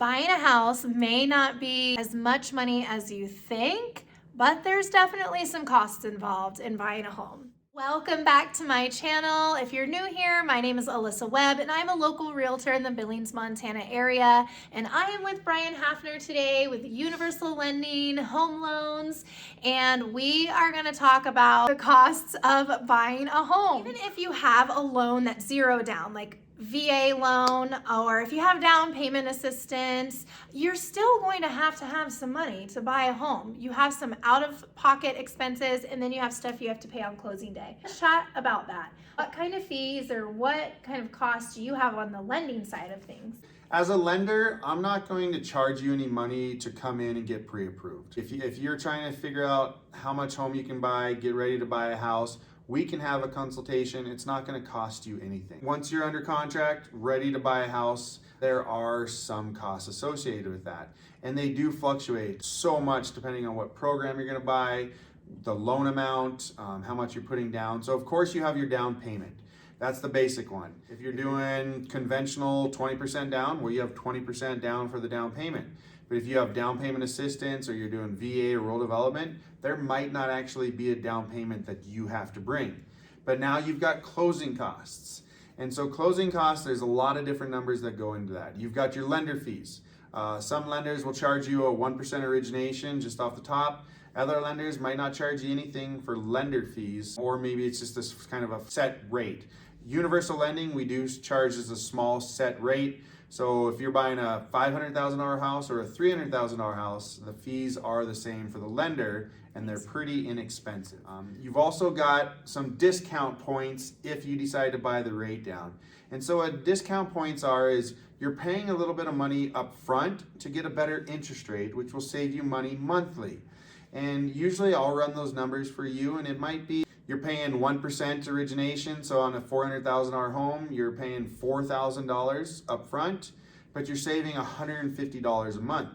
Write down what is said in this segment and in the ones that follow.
Buying a house may not be as much money as you think, but there's definitely some costs involved in buying a home. Welcome back to my channel. If you're new here, my name is Alyssa Webb and I'm a local realtor in the Billings, Montana area. And I am with Brian Hafner today with Universal Lending Home Loans. And we are gonna talk about the costs of buying a home. Even if you have a loan that's zero down, like VA loan, or if you have down payment assistance, you're still going to have some money to buy a home. You have some out-of-pocket expenses, and then you have stuff you have to pay on closing day. Chat about that. What kind of fees or what kind of costs do you have on the lending side of things? As a lender, I'm not going to charge you any money to come in and get pre-approved. If you're trying to figure out how much home you can buy, get ready to buy a house, we can have a consultation. It's not going to cost you anything. Once you're under contract, ready to buy a house, there are some costs associated with that. And they do fluctuate so much depending on what program you're going to buy, the loan amount, how much you're putting down. So of course you have your down payment. That's the basic one. If you're doing conventional 20% down, well, you have 20% down for the down payment. But if you have down payment assistance or you're doing VA or rural development, there might not actually be a down payment that you have to bring. But now you've got closing costs. And so closing costs, there's a lot of different numbers that go into that. You've got your lender fees. Some lenders will charge you a 1% origination just off the top. Other lenders might not charge you anything for lender fees, or maybe it's just this kind of a set rate. Universal lending, we do charge as a small set rate. So if you're buying a $500,000 house or a $300,000 house, the fees are the same for the lender and they're pretty inexpensive. You've also got some discount points if you decide to buy the rate down. And so what discount points is you're paying a little bit of money up front to get a better interest rate, which will save you money monthly. And usually I'll run those numbers for you, and it might be you're paying 1% origination, so on a $400,000 home, you're paying $4,000 up front, but you're saving $150 a month.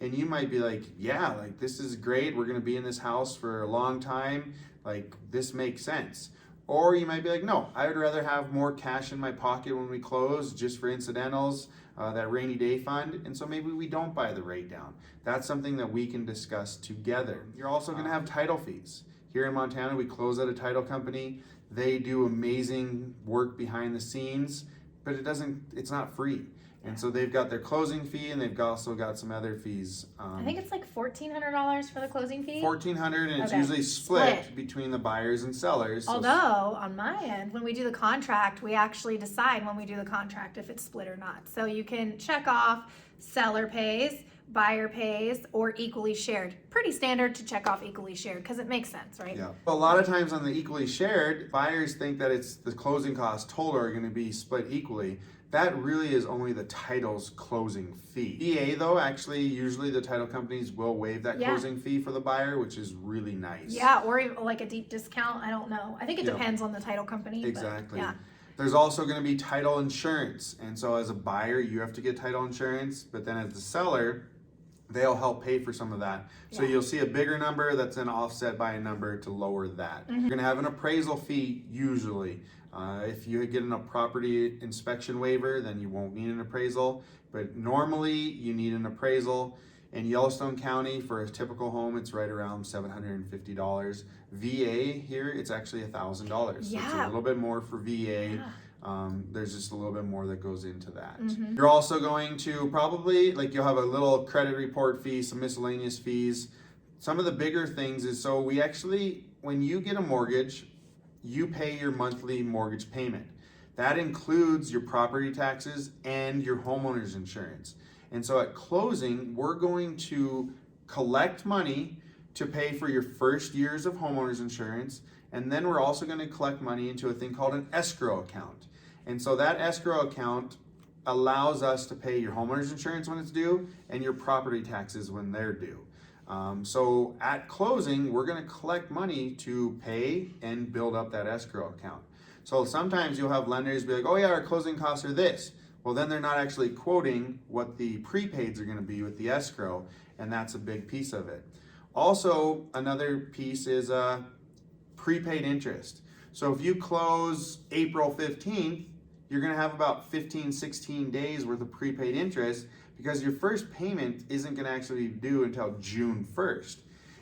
And you might be like, yeah, like this is great, we're gonna be in this house for a long time, like this makes sense. Or you might be like, no, I would rather have more cash in my pocket when we close just for incidentals, that rainy day fund, and so maybe we don't buy the rate down. That's something that we can discuss together. You're also gonna have title fees. Here in Montana, we close at a title company. They do amazing work behind the scenes, but it's not free. And so they've got their closing fee, and they've also got some other fees. I think it's like $1,400 for the closing fee. $1,400, and it's usually split between the buyers and sellers. Although on my end, when we do the contract, we actually decide when we do the contract if it's split or not. So you can check off seller pays, buyer pays, or equally shared. Pretty standard to check off equally shared because it makes sense, right? Yeah. A lot of times on the equally shared, buyers think that it's the closing costs total are going to be split equally. That really is only the title's closing fee. VA though, actually, usually the title companies will waive that closing fee for the buyer, which is really nice. Yeah, or even like a deep discount. I don't know. I think it depends on the title company. Exactly. But, yeah. There's also going to be title insurance. And so as a buyer, you have to get title insurance, but then as the seller, they'll help pay for some of that. So you'll see a bigger number that's then offset by a number to lower that. You're going to have an appraisal fee usually. If you get a property inspection waiver, then you won't need an appraisal. But normally you need an appraisal. In Yellowstone County, for a typical home, it's right around $750. VA here, it's actually $1,000. So it's a little bit more for VA. There's just a little bit more that goes into that. You're also going to probably, you'll have a little credit report fee, some miscellaneous fees. Some of the bigger things is, so we actually, when you get a mortgage, you pay your monthly mortgage payment. That includes your property taxes and your homeowner's insurance. And so at closing, we're going to collect money to pay for your first years of homeowner's insurance. And then we're also going to collect money into a thing called an escrow account. And so that escrow account allows us to pay your homeowner's insurance when it's due and your property taxes when they're due. So at closing, we're going to collect money to pay and build up that escrow account. So sometimes you'll have lenders be like, oh yeah, our closing costs are this. Well, then they're not actually quoting what the prepaids are going to be with the escrow, and that's a big piece of it. Also, another piece is prepaid interest. So if you close April 15th, you're going to have about 15, 16 days worth of prepaid interest because your first payment isn't going to actually be due until June 1st.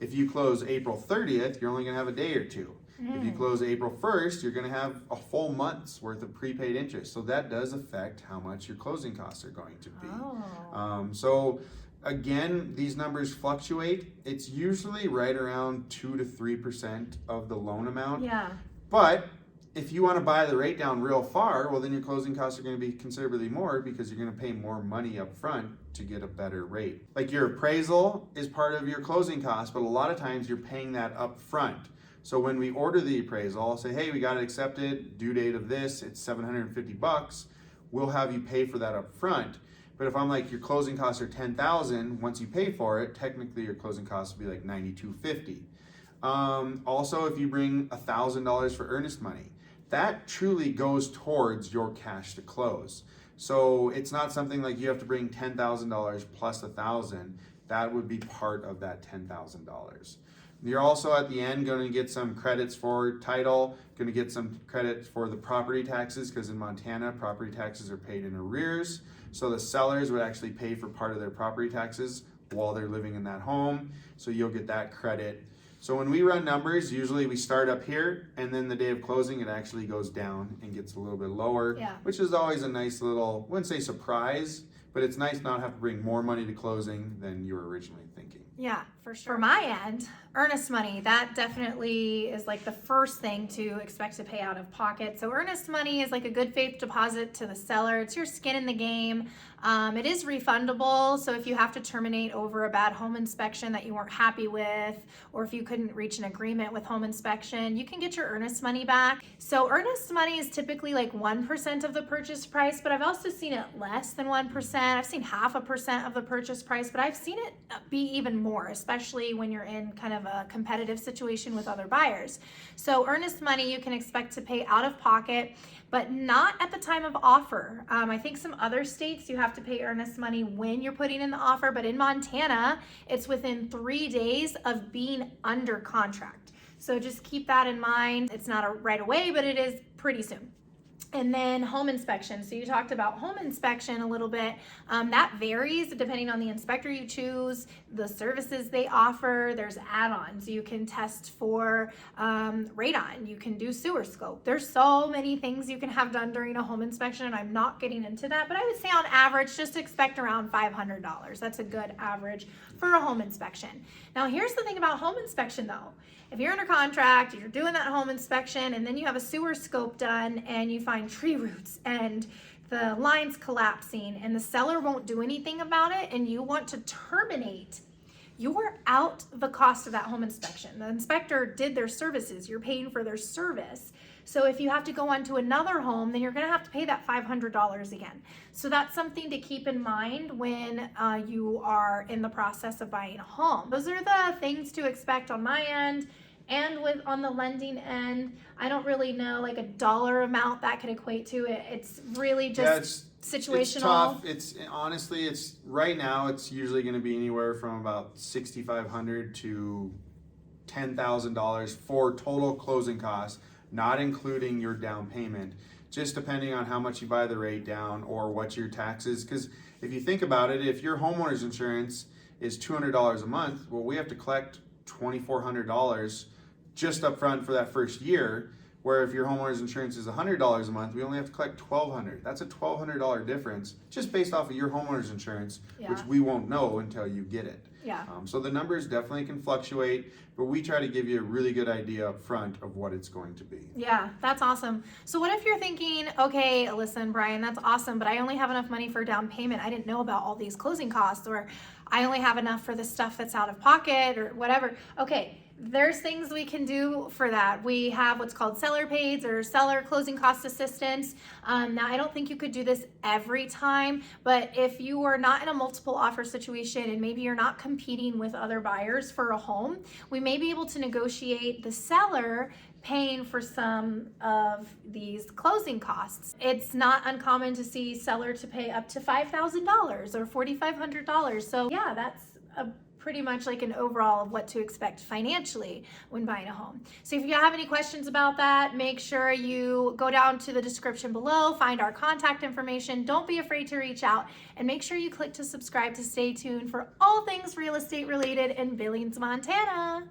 If you close April 30th, you're only going to have a day or two. If you close April 1st, you're going to have a full month's worth of prepaid interest. So that does affect how much your closing costs are going to be. So again, these numbers fluctuate. It's usually right around 2 to 3% of the loan amount. Yeah. But if you want to buy the rate down real far, well, then your closing costs are going to be considerably more because you're going to pay more money up front to get a better rate. Like your appraisal is part of your closing cost, but a lot of times you're paying that up front. So when we order the appraisal, I'll say, hey, we got it accepted, due date of this, it's $750. We'll have you pay for that up front. But if I'm like, your closing costs are $10,000, once you pay for it, technically your closing costs will be like $9,250. Also, if you bring $1,000 for earnest money, that truly goes towards your cash to close. So it's not something like you have to bring $10,000 plus $1,000. That would be part of that $10,000. You're also at the end going to get some credits for title, going to get some credit for the property taxes, because in Montana, property taxes are paid in arrears. So the sellers would actually pay for part of their property taxes while they're living in that home. So you'll get that credit. So when we run numbers, usually we start up here, and then the day of closing, it actually goes down and gets a little bit lower, which is always a nice little, I wouldn't say surprise, but it's nice not to have to bring more money to closing than you were originally thinking. Yeah, for sure. For my end, earnest money, that definitely is like the first thing to expect to pay out of pocket. So earnest money is like a good faith deposit to the seller. It's your skin in the game. It is refundable. So if you have to terminate over a bad home inspection that you weren't happy with, or if you couldn't reach an agreement with home inspection, you can get your earnest money back. So earnest money is typically like 1% of the purchase price, but I've also seen it less than 1%. I've seen 0.5% of the purchase price, but I've seen it be even more, especially when you're in kind of a competitive situation with other buyers. So earnest money you can expect to pay out of pocket, but not at the time of offer. I think some other states you have to pay earnest money when you're putting in the offer, but in Montana, it's within 3 days of being under contract. So just keep that in mind. It's not right away, but it is pretty soon. And then home inspection. So you talked about home inspection a little bit. That varies depending on the inspector you choose, the services they offer. There's add-ons. You can test for radon. You can do sewer scope. There's so many things you can have done during a home inspection, and I'm not getting into that, but I would say on average, just expect around $500. That's a good average for a home inspection. Now, here's the thing about home inspection though. If you're under contract, you're doing that home inspection, and then you have a sewer scope done and you find tree roots and the lines collapsing and the seller won't do anything about it, and you want to terminate, you're out the cost of that home inspection. The inspector did their services. You're paying for their service. So if you have to go on to another home, then you're going to have to pay that $500 again. So that's something to keep in mind when you are in the process of buying a home. Those are the things to expect on my end. And on the lending end, I don't really know like a dollar amount that could equate to it. It's really just situational. It's tough. It's honestly, it's right now. It's usually going to be anywhere from about $6,500 to $10,000 for total closing costs, not including your down payment. Just depending on how much you buy the rate down or what your taxes. Because if you think about it, if your homeowner's insurance is $200 a month, well, we have to collect $2,400 just up front for that first year, where if your homeowner's insurance is $100 a month, we only have to collect $1,200. That's a $1,200 difference just based off of your homeowner's insurance, which we won't know until you get it. Yeah. So the numbers definitely can fluctuate, but we try to give you a really good idea up front of what it's going to be. Yeah, that's awesome. So what if you're thinking, okay, Alyssa and Brian, that's awesome, but I only have enough money for down payment. I didn't know about all these closing costs, or I only have enough for the stuff that's out of pocket or whatever. Okay, there's things we can do for that. We have what's called seller pays or seller closing cost assistance. Now, I don't think you could do this every time, but if you are not in a multiple offer situation and maybe you're not competing with other buyers for a home, we may be able to negotiate the seller paying for some of these closing costs. It's not uncommon to see seller to pay up to $5,000 or $4,500. So yeah, that's pretty much like an overall of what to expect financially when buying a home. So if you have any questions about that, make sure you go down to the description below, find our contact information. Don't be afraid to reach out, and make sure you click to subscribe to stay tuned for all things real estate related in Billings, Montana.